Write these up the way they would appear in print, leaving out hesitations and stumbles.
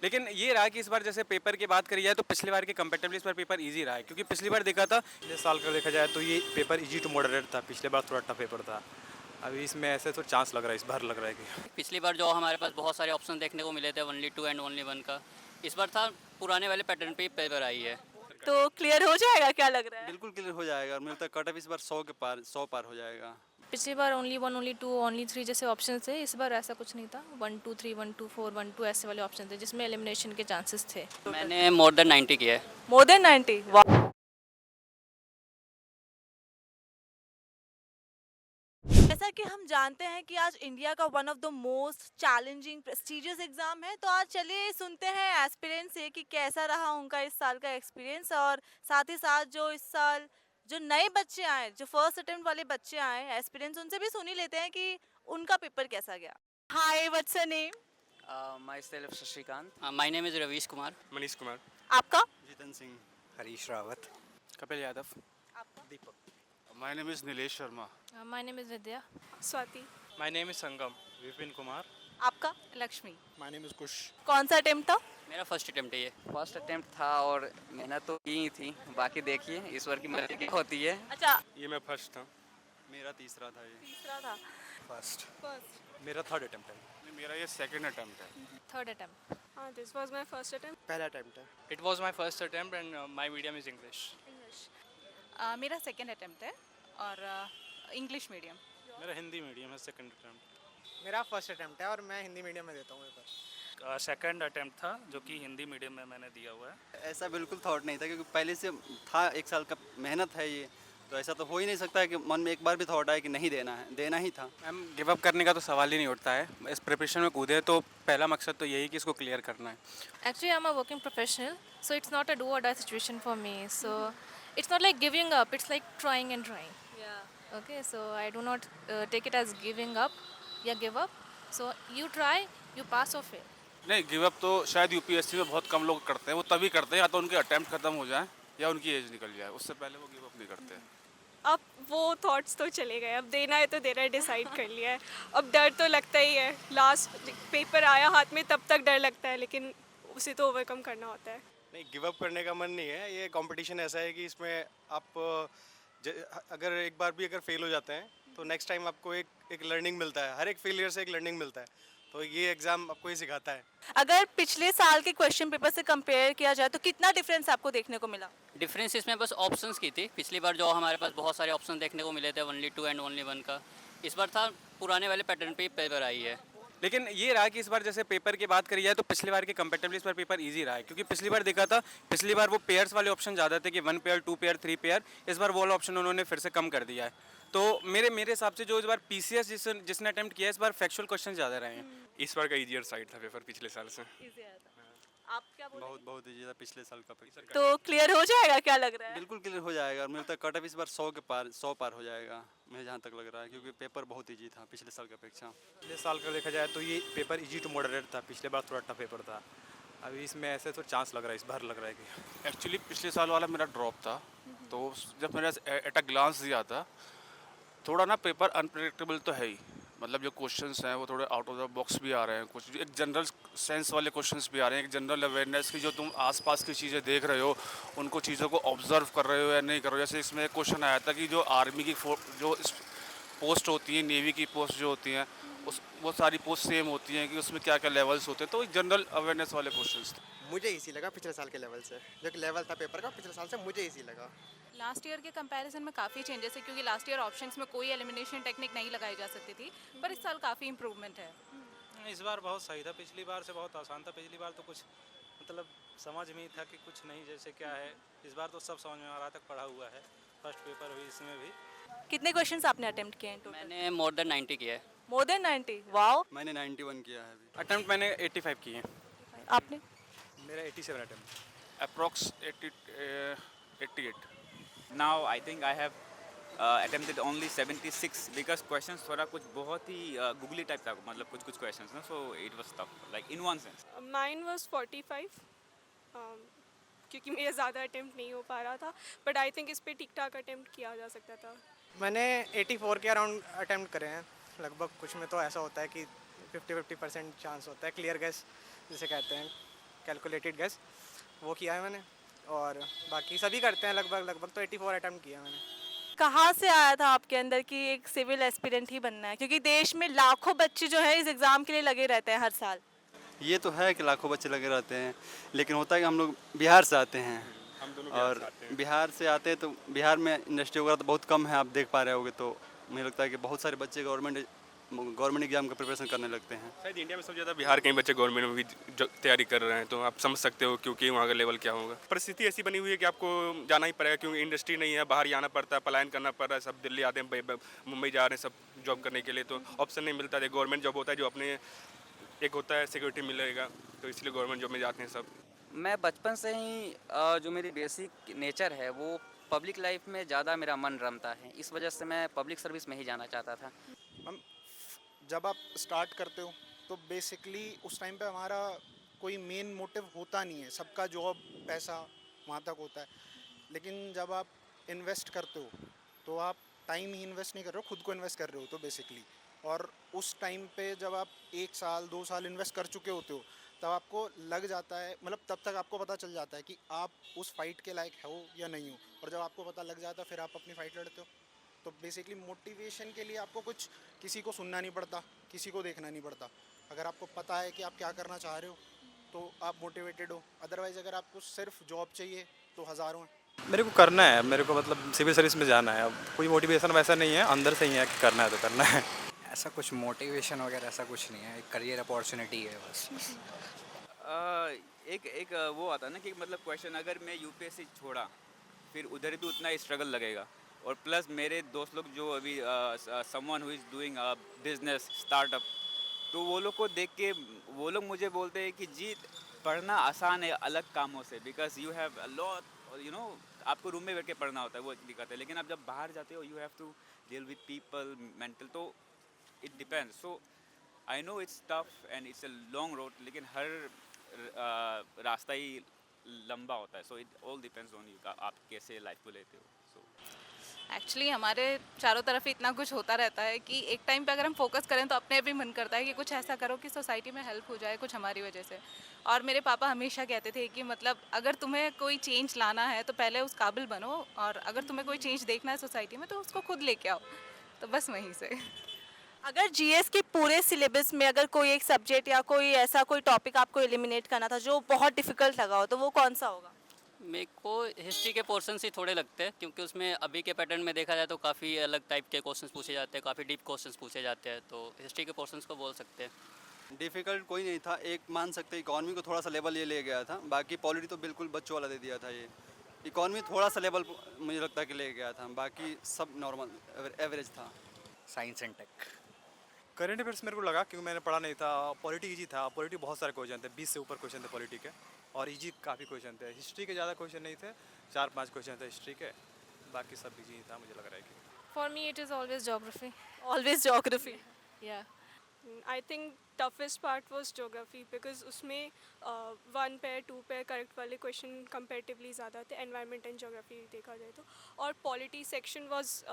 लेकिन ये रहा कि इस बार जैसे पेपर की बात करी जाए तो पिछली बार के कंपेरेटिवली इस बार पेपर इजी रहा है, क्योंकि पिछली बार देखा था पिछले साल का देखा जाए तो ये पेपर इजी टू मॉडरेट था। पिछले बार थोड़ा टफ पेपर था। अभी इसमें ऐसे तो चांस लग रहा है, इस बार लग रहा है कि पिछली बार जो हमारे पास बहुत सारे ऑप्शन देखने को मिले थे ओनली 2 एंड ओनली 1 का, इस बार था पुराने वाले पैटर्न पे ही पेपर आई है। तो क्लियर हो जाएगा क्या लग रहा है? बिल्कुल क्लियर हो जाएगा और मुझे लगता है कट ऑफ इस बार 100 पार हो जाएगा। पिछली बार ओनली 1 ओनली 2 ओनली 3 जैसे ऑप्शन थे, इस बार ऐसा कुछ नहीं था। 1 2 3 1 2 4 1 2 ऐसे वाले ऑप्शन थे जिसमें एलिमिनेशन के चांसेस थे। मैंने मोर देन 90 किया है। More than 90। वाह। जैसा कि हम जानते हैं कि आज इंडिया का one of the most challenging prestigious exam है, तो आज चलिए सुनते हैं एस्पिरेंट से कि कैसा रहा उनका इस साल का एक्सपीरियंस, और साथ ही साथ जो इस साल जो नए बच्चे आए, जो फर्स्ट अटेम्प्ट वाले बच्चे आए एस्पिरेंट्स, उनसे भी सुन ही लेते हैं कि उनका पेपर कैसा गया। Hi, what's your name? Myself Shashikant. My name is Ravish Kumar. Manish Kumar. आपका? जितन सिंह। हरीश रावत। कपिल यादव। आपका? Deepak. My name is Nilesh Sharma. My name is Vidya. Swati. My name is Sangam. Vipin Kumar. आपका? Lakshmi. My name is Kush. कौन सा अटेम्प्ट था? मेरा फर्स्ट अटेम्प्ट है ये। फर्स्ट अटेम्प्ट था और मेहनत तो की ही थी, बाकी देखिए ईश्वर की मर्जी क्या होती है। अच्छा, ये मैं फर्स्ट था। मेरा तीसरा था ये। तीसरा था। फर्स्ट। फर्स्ट। मेरा थर्ड अटेम्प्ट है। मेरा ये सेकंड अटेम्प्ट है। Third attempt. हाँ, this was my first attempt. पहला अटेम्प्ट है। It was my first attempt and my medium is English. मेरा सेकेंड अटेम्प्ट है और इंग्लिश मीडियम। मेरा हिंदी मीडियम है, सेकंड अटेम्प्ट। मेरा फर्स्ट अटेम्प्ट है और मैं हिंदी मीडियम में देता हूँ पेपर। सेकंड अटेम्प्ट था जो कि हिंदी मीडियम में मैंने दिया हुआ है। ऐसा बिल्कुल थॉट नहीं था क्योंकि पहले से था, 1 साल का मेहनत है ये, तो ऐसा तो हो ही नहीं सकता है कि मन में एक बार भी थॉट आए कि नहीं देना है, देना ही था। मैम, गिव अप करने का तो सवाल ही नहीं उठता है। इस प्रिपरेशन में कूदे तो पहला मकसद तो यही कि इसको क्लियर करना है। Actually, I'm a working professional, so it's not a do or die situation for me. So it's not like giving up. It's like trying and trying. Okay, so I do not take it as giving up. Yeah, give up. So you try, you pass or fail. नहीं, give up तो शायद UPSC में बहुत कम लोग करते हैं। वो तभी करते हैं या तो उनके अटेम्प्ट खत्म हो जाए या उनकी एज निकल जाए, उससे पहले वो गिव अप नहीं करते हैं। अब वो थॉट्स तो चले गए, अब देना है तो देना है, डिसाइड कर लिया है। अब डर तो लगता ही है, लास्ट पेपर आया हाथ में तब तक डर लगता है, लेकिन उसे तो ओवरकम करना होता है। नहीं, गिव अप करने का मन नहीं है। ये कंपटीशन ऐसा है कि इसमें आप अगर एक बार भी अगर फेल हो जाते हैं तो नेक्स्ट टाइम आपको एक लर्निंग मिलता है। हर एक फेलियर से एक लर्निंग मिलता है, तो ये एग्ज़ाम आपको ये सिखाता है। अगर पिछले साल के क्वेश्चन पेपर से कंपेयर किया जाए तो कितना डिफरेंस आपको देखने को मिला? डिफरेंस इसमें बस ऑप्शंस की थी। पिछली बार जो हमारे पास बहुत सारे ऑप्शन देखने को मिले थे ओनली 2 एंड ओनली 1 का, इस बार था पुराने वाले पैटर्न पे ही पेपर आई है। लेकिन ये रहा कि इस बार जैसे पेपर की बात करी जाए तो पिछली बार के कंपेरेटिवली इस बार पेपर इजी रहा है, क्योंकि पिछली बार देखा था, पिछली बार वो पेयर्स वाले ऑप्शन ज़्यादा थे कि 1 पेयर 2 पेयर 3 पेयर। इस बार वो वाला ऑप्शन उन्होंने फिर से कम कर दिया है। तो मेरे हिसाब से जो इस बार पीसीएस जिसने अटेम्प्ट किया है, इस बार फैक्चुअल क्वेश्चन ज़्यादा रहे हैं। इस बार का ईजियर साइड था पेपर पिछले साल से। आप क्या बोल रहे बहुत बहुत ईजी था पिछले साल का पेपर। हैं? तो क्लियर हो जाएगा क्या लग रहा है? बिल्कुल क्लियर हो जाएगा और मुझे लगता है कट ऑफ इस बार 100 पार हो जाएगा, मुझे जहाँ तक लग रहा है, क्योंकि पेपर बहुत ईजी था पिछले साल की अपेक्षा। पिछले साल का देखा जाए तो ये पेपर इजी टू मॉडरेट था। पिछले बार थोड़ा टफ पेपर था। अभी इसमें ऐसे तो चांस लग रहा है, इस बार लग रहा है कि एक्चुअली पिछले साल वाला मेरा ड्रॉप था, तो जब मैंने एट अ ग्लांस दिया था, थोड़ा ना पेपर अनप्रेडिक्टेबल तो है ही। मतलब जो क्वेश्चंस हैं वो थोड़े आउट ऑफ द बॉक्स भी आ रहे हैं, कुछ एक जनरल सेंस वाले क्वेश्चंस भी आ रहे हैं, एक जनरल अवेयरनेस की, जो तुम आसपास की चीज़ें देख रहे हो उनको चीज़ों को ऑब्जर्व कर रहे हो या नहीं कर रहे हो। जैसे इसमें एक क्वेश्चन आया था कि जो आर्मी की जो पोस्ट होती है, नेवी की पोस्ट जो होती हैं, उस वो सारी पोस्ट सेम होती हैं कि उसमें क्या क्या लेवल्स होते हैं, तो एक जनरल अवेयरनेस वाले क्वेश्चन थे। मुझे इजी लगा पिछले साल के लेवल से, जो कि लेवल था पेपर का पिछले साल से, मुझे इजी लगा। लास्ट ईयर के कंपैरिजन में काफ़ी चेंजेस है, क्योंकि लास्ट ईयर ऑप्शंस में कोई एलिमिनेशन टेक्निक नहीं लगाई जा सकती थी, पर इस साल काफ़ी इंप्रूवमेंट है। इस बार बहुत सही था। पिछली बार से बहुत आसान था। पिछली बार तो कुछ मतलब समझ में ही था कि कुछ नहीं, जैसे क्या है। इस बार तो सब समझ में आ रहा तक पढ़ा हुआ है। फर्स्ट पेपर हुई इसमें भी। कितने क्वेश्चंस आपने अटेम्प्ट किए हैं टोटल? मैंने मोर देन 90 किया है। More than 90। वाओ। मैंने 91 किया है अभी। अटेम्प्ट मैंने 85 किए हैं। आपने? मेरा 87 attempt. Approx 88। Now I think I have attempted only 76 because questions थोड़ा कुछ बहुत ही गूगली टाइप था, मतलब कुछ questions ना, so it was tough like in one sense. Mine was 45, क्योंकि मेरा ज़्यादा अटेम्प्ट नहीं हो पा रहा था, बट आई थिंक इस पर ठीक ठाक अटेम्प्ट किया जा सकता था। मैंने 84 के अराउंड अटेम्प्ट करे हैं लगभग। कुछ में तो ऐसा होता है कि 50-50% चांस होता है, क्लियर गेस जिसे कहते हैं। कैलकुलेटेड गेस, वो किया है मैंने। और बाकी सभी करते हैं लगभग तो 84 अटैम्प्ट किया मैंने। कहाँ से आया था आपके अंदर कि एक सिविल एस्पिरेंट ही बनना है, क्योंकि देश में लाखों बच्चे जो है इस एग्ज़ाम के लिए लगे रहते हैं हर साल। ये तो है कि लाखों बच्चे लगे रहते हैं, लेकिन होता है कि हम लोग बिहार से आते हैं और बिहार से आते हैं तो बिहार में इंडस्ट्री वगैरह तो बहुत कम है, आप देख पा रहे होगे। तो मुझे लगता है कि बहुत सारे बच्चे गवर्नमेंट एग्जाम का प्रिपरेशन करने लगते हैं। शायद इंडिया में सबसे ज़्यादा बिहार के ही बच्चे गवर्नमेंट में भी तैयारी कर रहे हैं, तो आप समझ सकते हो क्योंकि वहाँ का लेवल क्या होगा। परिस्थिति ऐसी बनी हुई है कि आपको जाना ही पड़ेगा, क्योंकि इंडस्ट्री नहीं है, बाहर ही आना पड़ता है, पलायन करना पड़ रहा है। सब दिल्ली आते हैं, मुंबई जा रहे हैं सब जॉब करने के लिए, तो ऑप्शन नहीं मिलता है। गवर्नमेंट जॉब होता है जो अपने एक होता है सिक्योरिटी मिलेगा, तो इसलिए गवर्नमेंट जॉब में जाते हैं सब। मैं बचपन से ही जो मेरी बेसिक नेचर है वो पब्लिक लाइफ में ज़्यादा मेरा मन रमता है, इस वजह से मैं पब्लिक सर्विस में ही जाना चाहता था। हम जब आप स्टार्ट करते हो तो बेसिकली उस टाइम पे हमारा कोई मेन मोटिव होता नहीं है, सबका जॉब पैसा वहाँ तक होता है। लेकिन जब आप इन्वेस्ट करते हो तो आप टाइम ही इन्वेस्ट नहीं कर रहे हो, खुद को इन्वेस्ट कर रहे हो तो बेसिकली। और उस टाइम पे जब आप 1 साल 2 साल इन्वेस्ट कर चुके होते हो तब आपको लग जाता है, मतलब तब तक आपको पता चल जाता है कि आप उस फाइट के लायक हो या नहीं हो। और जब आपको पता लग जाता है फिर आप अपनी फाइट लड़ते हो। तो बेसिकली मोटिवेशन के लिए आपको कुछ किसी को सुनना नहीं पड़ता, किसी को देखना नहीं पड़ता। अगर आपको पता है कि आप क्या करना चाह रहे हो तो आप मोटिवेटेड हो। अदरवाइज़ अगर आपको सिर्फ जॉब चाहिए तो हज़ारों हैं। मेरे को करना है, मेरे को मतलब सिविल सर्विस में जाना है। अब कोई मोटिवेशन वैसा नहीं है, अंदर से ही है कि करना है तो करना है। ऐसा कुछ मोटिवेशन वगैरह ऐसा कुछ नहीं है, एक करियर अपॉर्चुनिटी है बस। एक वो आता है ना कि मतलब क्वेश्चन, अगर मैं यूपीएससी छोड़ा फिर उधर भी उतना स्ट्रगल लगेगा। और प्लस मेरे दोस्त लोग जो अभी someone who is doing business startup, तो वो लोग को देख के वो लोग मुझे बोलते हैं कि जी पढ़ना आसान है अलग कामों से, because you have a lot, you know, आपको रूम में बैठ के पढ़ना होता है, वो दिक्कत है। लेकिन आप जब बाहर जाते हो you have to deal with people, mental, तो it depends. So I know it's tough and it's a long road, लेकिन हर रास्ता ही लंबा होता है। So it all depends on you, आप कैसे लाइफ को लेते हो। सो एक्चुअली हमारे चारों तरफ ही इतना कुछ होता रहता है कि एक टाइम पे अगर हम फोकस करें तो अपने भी मन करता है कि कुछ ऐसा करो कि सोसाइटी में हेल्प हो जाए कुछ हमारी वजह से। और मेरे पापा हमेशा कहते थे कि मतलब अगर तुम्हें कोई चेंज लाना है तो पहले उस काबिल बनो, और अगर तुम्हें कोई चेंज देखना है सोसाइटी में तो उसको खुद लेके आओ। तो बस वहीं से। अगर जीएस के पूरे सिलेबस में अगर कोई एक सब्जेक्ट या कोई ऐसा कोई टॉपिक आपको एलिमिनेट करना था जो बहुत डिफिकल्ट लगा हो, तो वो कौन सा होगा? मेरे को हिस्ट्री के पोर्शंस ही थोड़े लगते हैं, क्योंकि उसमें अभी के पैटर्न में देखा जाए तो काफ़ी अलग टाइप के क्वेश्चंस पूछे जाते हैं, काफ़ी डीप क्वेश्चंस पूछे जाते हैं, तो हिस्ट्री के पोर्शंस को बोल सकते हैं। डिफ़िकल्ट कोई नहीं था, एक मान सकते हैं इकॉनमी को थोड़ा सा लेवल ये ले गया था, बाकी पॉलिटी तो बिल्कुल बच्चों वाला दे दिया था। ये इकॉनमी थोड़ा सा लेवल मुझे लगता है कि ले गया था, बाकी सब नॉर्मल एवरेज था। Science and tech. Current affairs मेरे को लगा, क्योंकि मैंने पढ़ा नहीं था। पॉलिटी ईजी था, पॉलिटी बहुत सारे क्वेश्चन थे, 20 से ऊपर क्वेश्चन थे पॉलिटी के, और ईजी काफ़ी क्वेश्चन थे। हिस्ट्री के ज़्यादा क्वेश्चन नहीं थे, 4-5 क्वेश्चन थे हिस्ट्री के, बाकी सब ईजी था मुझे लग रहा है कि। For me, it is always geography. Always geography. Yeah. I think toughest part was geography, because उसमें 1 पेयर 2 पेयर करेक्ट वाले क्वेश्चन कंपेरेटिवली ज़्यादा थे, एनवायरनमेंट एंड ज्योग्राफी देखा जाए तो। और polity section was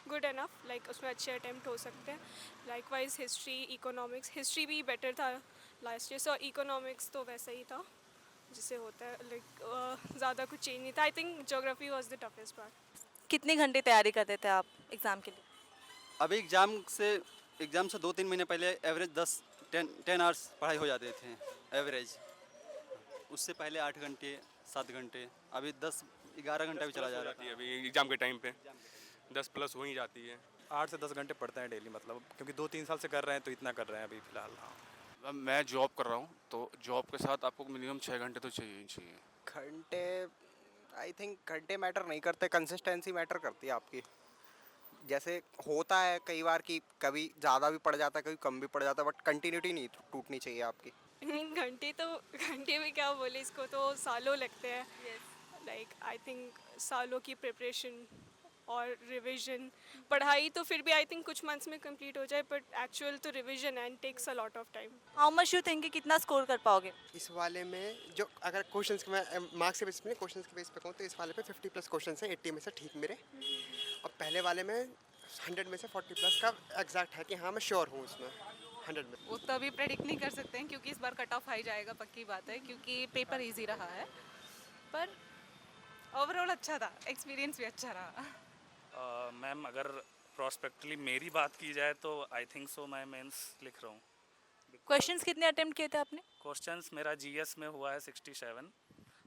good enough, like उसमें अच्छे अटैम्प्ट हो सकते हैं। लाइकवाइज हिस्ट्री, इकोनॉमिक्स, हिस्ट्री भी बेटर था लास्ट ईयर, सो इकोनॉमिक्स तो वैसा ही था जिसे होता है, लाइक ज़्यादा कुछ चेंज नहीं था। I think geography was the toughest part. कितने घंटे तैयारी करते थे आप एग्ज़ाम के लिए? अभी एग्ज़ाम से 2-3 महीने पहले एवरेज 10 आवर्स पढ़ाई हो जाते थे एवरेज। उससे पहले 8 घंटे 7 घंटे, अभी 10-11 घंटा भी चला जा रहा है। अभी एग्जाम के टाइम पे 10+ हो ही जाती है। 8 से 10 घंटे पढ़ते हैं डेली, मतलब क्योंकि 2-3 साल से कर रहे हैं तो इतना कर रहे हैं अभी फ़िलहाल। हाँ, अब मैं जॉब कर रहा हूँ, तो जॉब के साथ आपको मिनिमम 6 घंटे तो चाहिए ही चाहिए। घंटे आई थिंक घंटे मैटर नहीं करते, कंसिस्टेंसी मैटर करती है आपकी। जैसे होता है कई बार कि कभी ज़्यादा भी पड़ जाता है, कभी कम भी पड़ जाता है, बट कंटिन्यूटी नहीं टूटनी चाहिए आपकी। घंटे में क्या बोले, इसको तो सालों लगते हैं। लाइक आई थिंक सालों की प्रिपरेशन और रिवीजन, पढ़ाई तो फिर भी आई थिंक कुछ मंथ्स में कंप्लीट हो जाए, बट एक्चुअल तो revision and takes a lot of time. How much you think कि कितना स्कोर कर पाओगे? इस वाले में जो अगर क्वेश्चंस के मैं मार्क्स के बेस पे, क्वेश्चंस के बेस पे कहूँ तो इस वाले पे 50+ क्वेश्चंस हैं, 80 में से ठीक मेरे। और पहले वाले में 100 में से 40+ का एग्जैक्ट है कि हाँ मैं श्योर हूँ उसमें। 100 में। वो तो अभी प्रेडिक्ट नहीं कर सकते हैं क्योंकि इस बार कट ऑफ हाई जाएगा, पक्की बात है, क्योंकि पेपर इजी रहा है। पर ओवरऑल अच्छा था, एक्सपीरियंस भी अच्छा रहा। मैम अगर प्रॉस्पेक्टली मेरी बात की जाए तो आई थिंक सो मैं मेंस लिख रहा हूँ। क्वेश्चंस कितने अटेम्प्ट किए थे आपने? क्वेश्चंस मेरा जीएस में हुआ है 67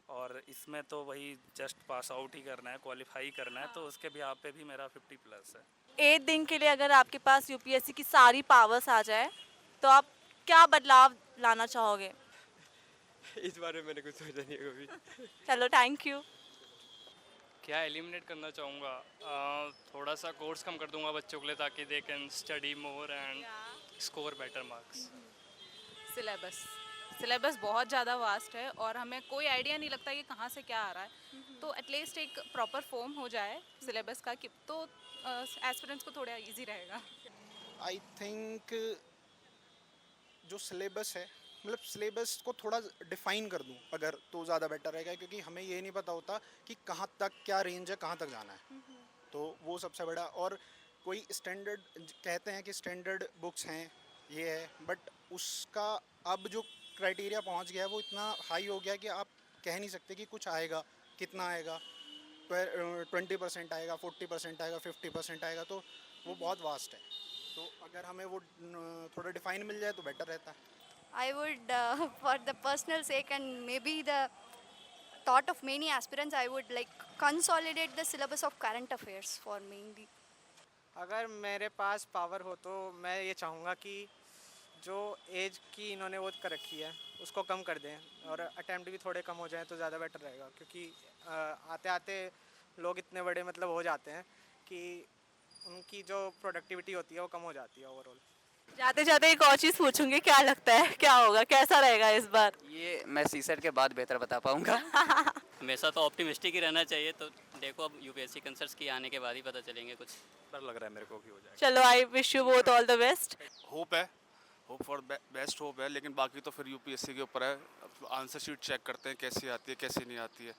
और इसमें तो वही जस्ट पास आउट ही करना है, क्वालिफाई करना है, तो उसके भी पे भी मेरा 50 प्लस है। 8 दिन के लिए अगर आपके पास यूपीएससी की सारी पावर्स आ जाए तो आप क्या बदलाव लाना चाहोगे? इस बारे में मैंने कुछ सोचा नहीं है कभी। चलो, थैंक यू। क्या एलिमिनेट करना चाहूँगा, थोड़ा सा कोर्स कम कर दूंगा बच्चों के लिए ताकि they can study more and score better marks. Syllabus बहुत ज़्यादा वास्ट है और हमें कोई आइडिया नहीं लगता कि कहाँ से क्या आ रहा है, तो एटलीस्ट एक प्रॉपर फॉर्म हो जाए सिलेबस का कि तो एस्पिरेंट्स को थोड़ा इजी रहेगा। आई थिंक जो सिलेबस है, मतलब सिलेबस को थोड़ा डिफाइन कर दूं अगर, तो ज़्यादा बेटर रहेगा, क्योंकि हमें ये नहीं पता होता कि कहाँ तक क्या रेंज है, कहाँ तक जाना है। तो वो सबसे बड़ा। और कोई स्टैंडर्ड कहते हैं कि स्टैंडर्ड बुक्स हैं, ये है, बट उसका अब जो क्राइटेरिया पहुंच गया है वो इतना हाई हो गया कि आप कह नहीं सकते कि कुछ आएगा, कितना आएगा, 20% आएगा, 40% आएगा, 50% आएगा, तो वो बहुत वास्ट है। तो अगर हमें वो थोड़ा डिफाइन मिल जाए तो बेटर रहता है। I would, for the personal sake and maybe the thought of many aspirants, I would like consolidate the syllabus of current affairs for mainly. अगर मेरे पास पावर हो तो मैं ये चाहूँगा कि जो एज की इन्होंने वो कर रखी है उसको कम कर दें और अटैम्प्ट भी थोड़े कम हो जाएं तो ज़्यादा बेटर रहेगा, क्योंकि आते आते लोग इतने बड़े मतलब हो जाते हैं कि उनकी जो प्रोडक्टिविटी होती है वो कम हो जाती है ओवरऑल। जाते जाते एक और चीज़ पूछूंगी, क्या लगता है क्या होगा, कैसा रहेगा इस बार? ये मैं सीसेट के बाद बेहतर बता पाऊंगा। हमेशा तो ऑप्टिमिस्टिक ही रहना चाहिए, तो देखो अब यूपीएससी कंसर्ट्स की आने के बाद ही पता चलेंगे कुछ। डर लग रहा है मेरे को कि हो जाएगा। चलो, I wish you both all the best. Hope है, होप फॉर बेस्ट होप है, लेकिन बाकी तो फिर यूपीएससी के ऊपर है। आंसर शीट चेक करते हैं कैसी आती है कैसी नहीं आती है।